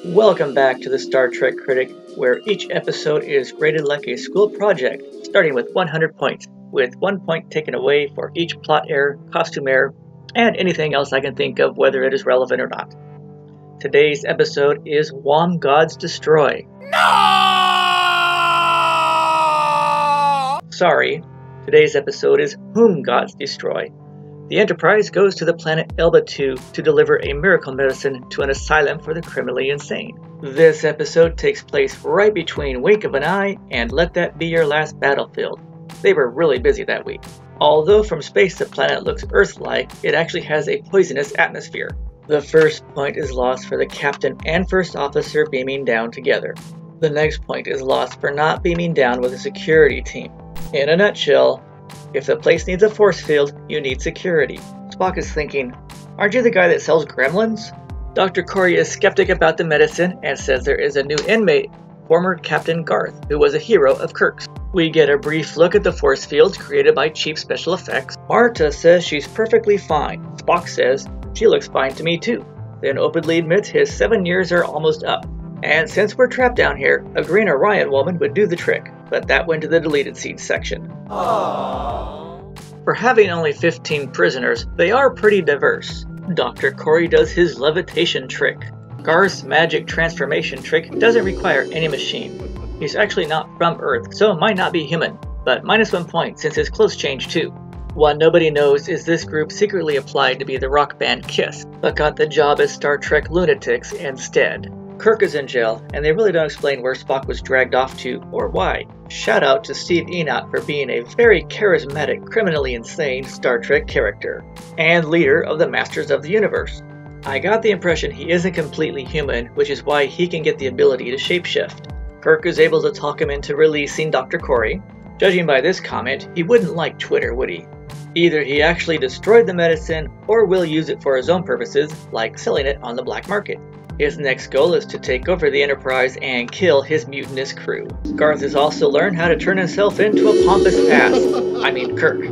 Welcome back to the Star Trek Critic, where each episode is graded like a school project, starting with 100 points, with 1 point taken away for each plot error, costume error, and anything else I can think of, whether it is relevant or not. Today's episode is Wham Gods Destroy. No! Sorry, today's episode is Whom Gods Destroy. The Enterprise goes to the planet Elba 2 to deliver a miracle medicine to an asylum for the criminally insane. This episode takes place right between Wink of an Eye and Let That Be Your Last Battlefield. They were really busy that week. Although from space the planet looks Earth-like, it actually has a poisonous atmosphere. The first point is lost for the captain and first officer beaming down together. The next point is lost for not beaming down with a security team. In a nutshell, if the place needs a force field, you need security. Spock is thinking, aren't you the guy that sells gremlins? Dr. Corey is skeptic about the medicine and says there is a new inmate, former Captain Garth, who was a hero of Kirk's. We get a brief look at the force fields created by cheap special effects. Marta says she's perfectly fine. Spock says, she looks fine to me too. Then openly admits his 7 years are almost up. And since we're trapped down here, a green Orion woman would do the trick, but that went to the deleted scenes section. Aww. For having only 15 prisoners, they are pretty diverse. Dr. Corey does his levitation trick. Garth's magic transformation trick doesn't require any machine. He's actually not from Earth, so might not be human, but minus 1 point since his clothes change too. What nobody knows is this group secretly applied to be the rock band Kiss, but got the job as Star Trek lunatics instead. Kirk is in jail, and they really don't explain where Spock was dragged off to or why. Shout out to Steve Enoch for being a very charismatic, criminally insane Star Trek character, and leader of the Masters of the Universe. I got the impression he isn't completely human, which is why he can get the ability to shapeshift. Kirk is able to talk him into releasing Dr. Corey. Judging by this comment, he wouldn't like Twitter, would he? Either he actually destroyed the medicine, or will use it for his own purposes, like selling it on the black market. His next goal is to take over the Enterprise and kill his mutinous crew. Garth has also learned how to turn himself into a pompous ass. I mean Kirk.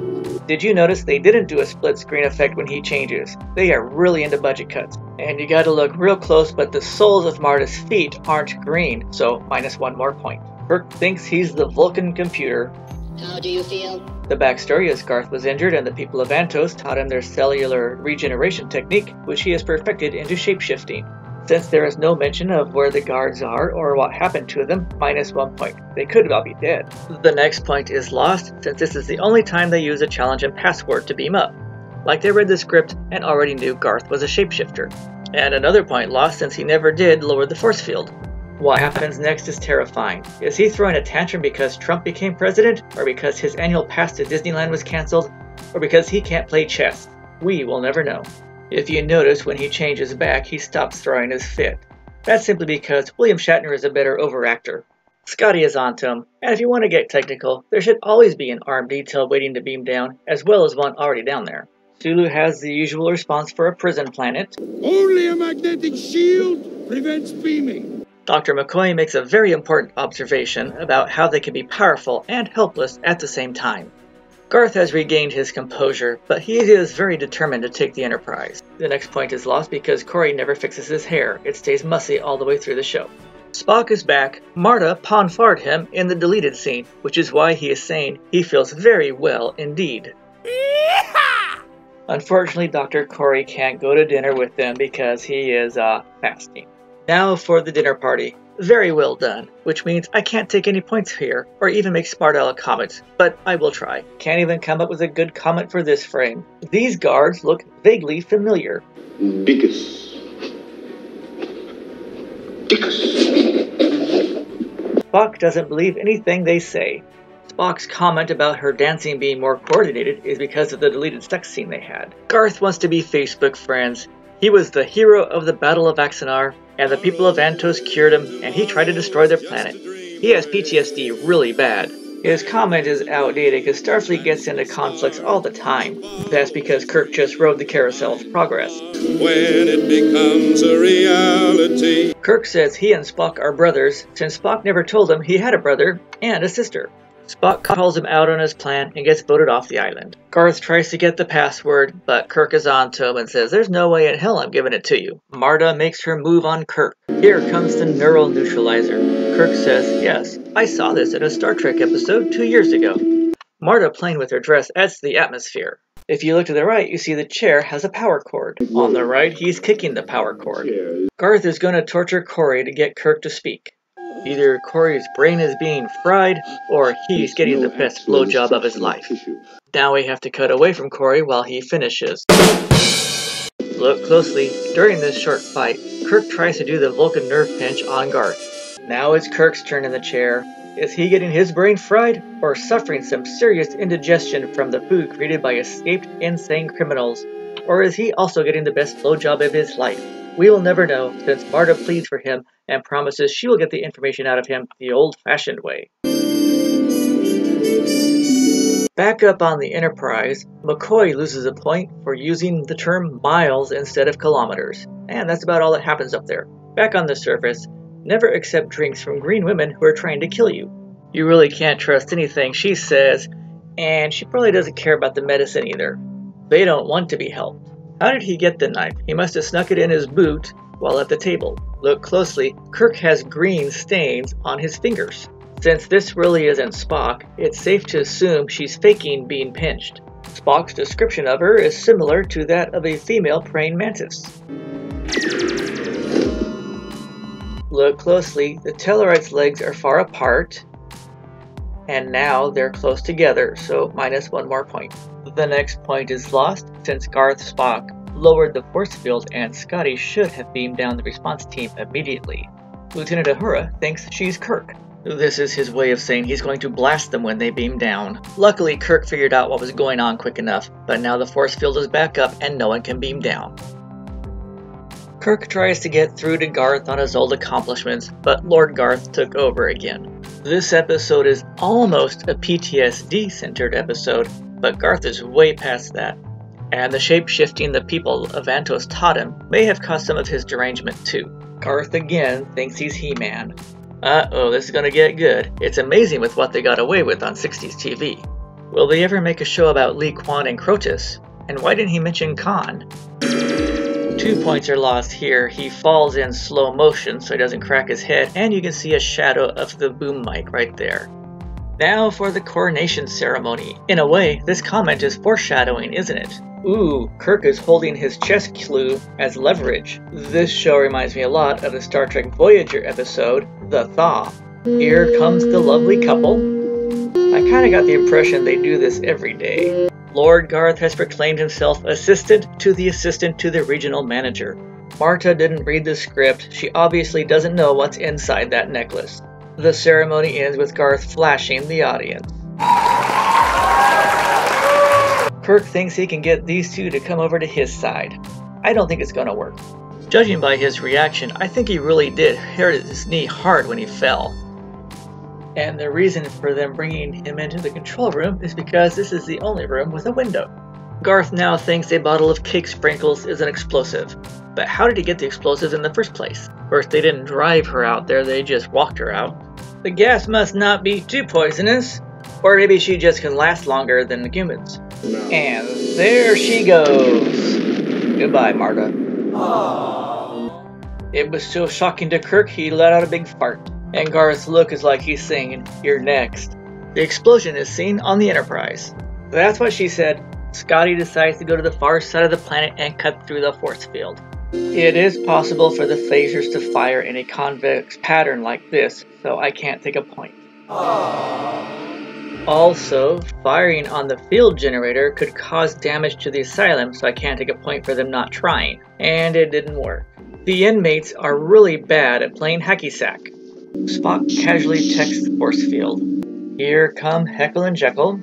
Did you notice they didn't do a split screen effect when he changes? They are really into budget cuts. And you gotta look real close, but the soles of Marta's feet aren't green, so minus 1 more point. Kirk thinks he's the Vulcan computer. How do you feel? The backstory is Garth was injured and the people of Antos taught him their cellular regeneration technique, which he has perfected into shapeshifting. Since there is no mention of where the guards are or what happened to them, minus 1 point. They could all be dead. The next point is lost, since this is the only time they use a challenge and password to beam up. Like they read the script and already knew Garth was a shapeshifter. And another point lost since he never did lower the force field. What happens next is terrifying. Is he throwing a tantrum because Trump became president? Or because his annual pass to Disneyland was cancelled? Or because he can't play chess? We will never know. If you notice, when he changes back, he stops throwing his fit. That's simply because William Shatner is a better overactor. Scotty is onto him, and if you want to get technical, there should always be an arm detail waiting to beam down, as well as one already down there. Sulu has the usual response for a prison planet. Only a magnetic shield prevents beaming. Dr. McCoy makes a very important observation about how they can be powerful and helpless at the same time. Garth has regained his composure, but he is very determined to take the Enterprise. The next point is lost because Corey never fixes his hair. It stays mussy all the way through the show. Spock is back. Marta pawn-farred him in the deleted scene, which is why he is saying he feels very well indeed. Unfortunately, Dr. Corey can't go to dinner with them because he is fasting. Now for the dinner party. Very well done, which means I can't take any points here, or even make smart aleck comments, but I will try. Can't even come up with a good comment for this frame. These guards look vaguely familiar. Dickus. Spock doesn't believe anything they say. Spock's comment about her dancing being more coordinated is because of the deleted sex scene they had. Garth wants to be Facebook friends. He was the hero of the Battle of Axanar, and the people of Antos cured him, and he tried to destroy their planet. He has PTSD really bad. His comment is outdated because Starfleet gets into conflicts all the time. That's because Kirk just rode the carousel of progress. When it becomes a reality. Kirk says he and Spock are brothers, since Spock never told him he had a brother and a sister. Spock calls him out on his plan and gets voted off the island. Garth tries to get the password, but Kirk is on to him and says there's no way in hell I'm giving it to you. Marta makes her move on Kirk. Here comes the neural neutralizer. Kirk says, yes, I saw this in a Star Trek episode 2 years ago. Marta playing with her dress adds to the atmosphere. If you look to the right, you see the chair has a power cord. On the right, he's kicking the power cord. Garth is going to torture Corey to get Kirk to speak. Either Corey's brain is being fried, or he's getting the best blowjob of his life. Now we have to cut away from Corey while he finishes. Look closely. During this short fight, Kirk tries to do the Vulcan nerve pinch on Garth. Now it's Kirk's turn in the chair. Is he getting his brain fried, or suffering some serious indigestion from the food created by escaped insane criminals? Or is he also getting the best blowjob of his life? We will never know, since Marta pleads for him and promises she will get the information out of him the old-fashioned way. Back up on the Enterprise, McCoy loses a point for using the term miles instead of kilometers. And that's about all that happens up there. Back on the surface, never accept drinks from green women who are trying to kill you. You really can't trust anything she says, and she probably doesn't care about the medicine either. They don't want to be helped. How did he get the knife? He must have snuck it in his boot while at the table. Look closely, Kirk has green stains on his fingers. Since this really isn't Spock, it's safe to assume she's faking being pinched. Spock's description of her is similar to that of a female praying mantis. Look closely, the Tellurite's legs are far apart, and now they're close together, so minus 1 more point. The next point is lost, since Garth Spock lowered the force field and Scotty should have beamed down the response team immediately. Lieutenant Uhura thinks she's Kirk. This is his way of saying he's going to blast them when they beam down. Luckily, Kirk figured out what was going on quick enough, but now the force field is back up and no one can beam down. Kirk tries to get through to Garth on his old accomplishments, but Lord Garth took over again. This episode is almost a PTSD-centered episode, but Garth is way past that. And the shape-shifting the people of Vantos taught him may have caused some of his derangement too. Garth again thinks he's He-Man. Uh-oh, this is gonna get good. It's amazing with what they got away with on 60s TV. Will they ever make a show about Lee Kwan and Crotus? And why didn't he mention Khan? 2 points are lost here. He falls in slow motion so he doesn't crack his head, and you can see a shadow of the boom mic right there. Now for the coronation ceremony. In a way, this comment is foreshadowing, isn't it? Ooh, Kirk is holding his chest clue as leverage. This show reminds me a lot of the Star Trek Voyager episode, The Thaw. Here comes the lovely couple. I kinda got the impression they do this every day. Lord Garth has proclaimed himself assistant to the regional manager. Marta didn't read the script. She obviously doesn't know what's inside that necklace. The ceremony ends with Garth flashing the audience. Kirk thinks he can get these two to come over to his side. I don't think it's gonna work. Judging by his reaction, I think he really did hurt his knee hard when he fell. And the reason for them bringing him into the control room is because this is the only room with a window. Garth now thinks a bottle of cake sprinkles is an explosive. But how did he get the explosives in the first place? First, they didn't drive her out there, they just walked her out. The gas must not be too poisonous, or maybe she just can last longer than the humans. And there she goes. Goodbye, Marta. It was so shocking to Kirk, he let out a big fart. And Garth's look is like he's saying, "You're next." The explosion is seen on the Enterprise. That's what she said. Scotty decides to go to the far side of the planet and cut through the force field. It is possible for the phasers to fire in a convex pattern like this, so I can't take a point. Also, firing on the field generator could cause damage to the Asylum, so I can't take a point for them not trying. And it didn't work. The inmates are really bad at playing hacky sack. Spock casually checks the force field. Here come Heckle and Jekyll.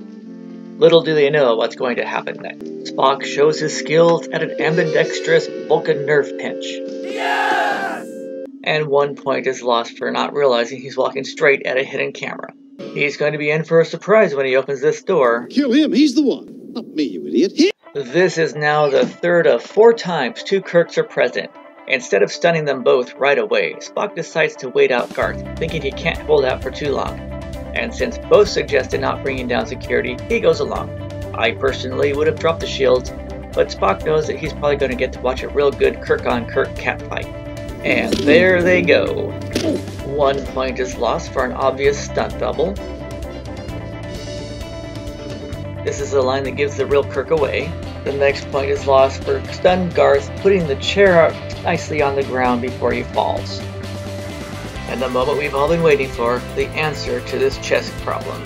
Little do they know what's going to happen next. Spock shows his skills at an ambidextrous Vulcan nerve pinch. Yes! And 1 point is lost for not realizing he's walking straight at a hidden camera. He's going to be in for a surprise when he opens this door. Kill him, he's the one. Not me, you idiot. This is now the third of 4 times 2 Kirks are present. Instead of stunning them both right away, Spock decides to wait out Garth, thinking he can't hold out for too long. and since both suggested not bringing down security, he goes along. I personally would have dropped the shields, but Spock knows that he's probably going to get to watch a real good Kirk on Kirk catfight. And there they go. 1 point is lost for an obvious stunt double. This is the line that gives the real Kirk away. The next point is lost for stunned Garth putting the chair up nicely on the ground before he falls. And the moment we've all been waiting for, the answer to this chess problem.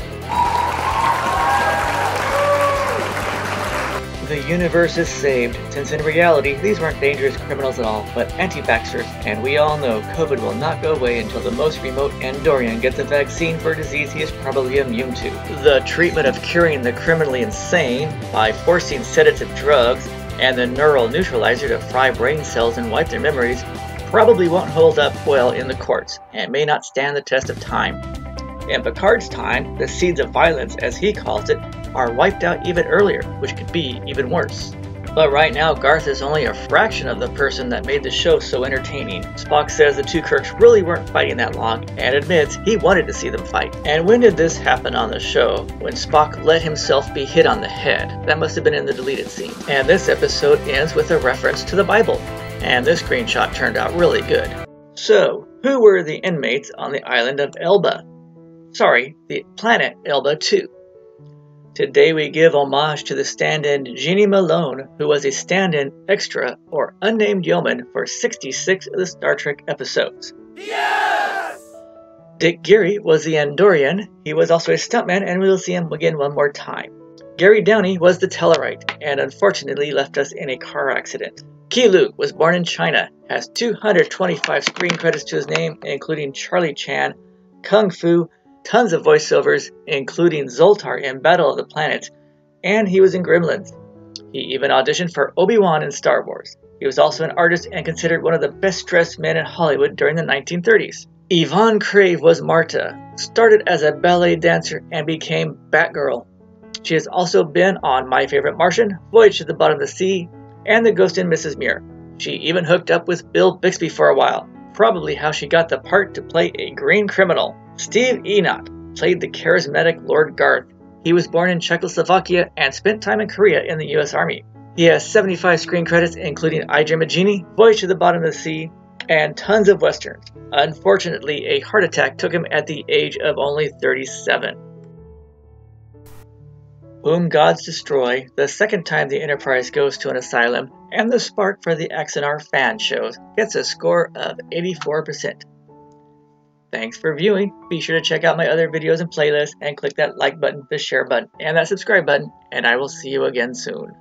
The universe is saved, since in reality these weren't dangerous criminals at all, but anti-vaxxers, and we all know COVID will not go away until the most remote Andorian gets a vaccine for a disease he is probably immune to. The treatment of curing the criminally insane by forcing sedative drugs and the neural neutralizer to fry brain cells and wipe their memories probably won't hold up well in the courts, and may not stand the test of time. In Picard's time, the seeds of violence, as he calls it, are wiped out even earlier, which could be even worse. But right now, Garth is only a fraction of the person that made the show so entertaining. Spock says the two Kirks really weren't fighting that long, and admits he wanted to see them fight. And when did this happen on the show? When Spock let himself be hit on the head. That must have been in the deleted scene. And this episode ends with a reference to the Bible. And this screenshot turned out really good. So, who were the inmates on the island of Elba? Sorry, the planet Elba 2. Today we give homage to the stand-in Jeannie Malone, who was a stand-in extra or unnamed yeoman for 66 of the Star Trek episodes. Yes! Dick Geary was the Andorian. He was also a stuntman, and we'll see him again one more time. Gary Downey was the Tellarite, and unfortunately left us in a car accident. Key Luke was born in China, has 225 screen credits to his name, including Charlie Chan, Kung Fu, tons of voiceovers, including Zoltar in Battle of the Planets, and he was in Gremlins. He even auditioned for Obi-Wan in Star Wars. He was also an artist and considered one of the best-dressed men in Hollywood during the 1930s. Yvonne Crave was Marta, started as a ballet dancer and became Batgirl. She has also been on My Favorite Martian, Voyage to the Bottom of the Sea, and The Ghost in Mrs. Muir. She even hooked up with Bill Bixby for a while, probably how she got the part to play a green criminal. Steve Enot played the charismatic Lord Garth. He was born in Czechoslovakia and spent time in Korea in the U.S. Army. He has 75 screen credits, including I Dream of Jeannie, Voyage to the Bottom of the Sea, and tons of westerns. Unfortunately, a heart attack took him at the age of only 37. Whom Gods Destroy, the second time the Enterprise goes to an asylum, and the spark for the Axanar fan shows, gets a score of 84%. Thanks for viewing. Be sure to check out my other videos and playlists, and click that like button, the share button, and that subscribe button, and I will see you again soon.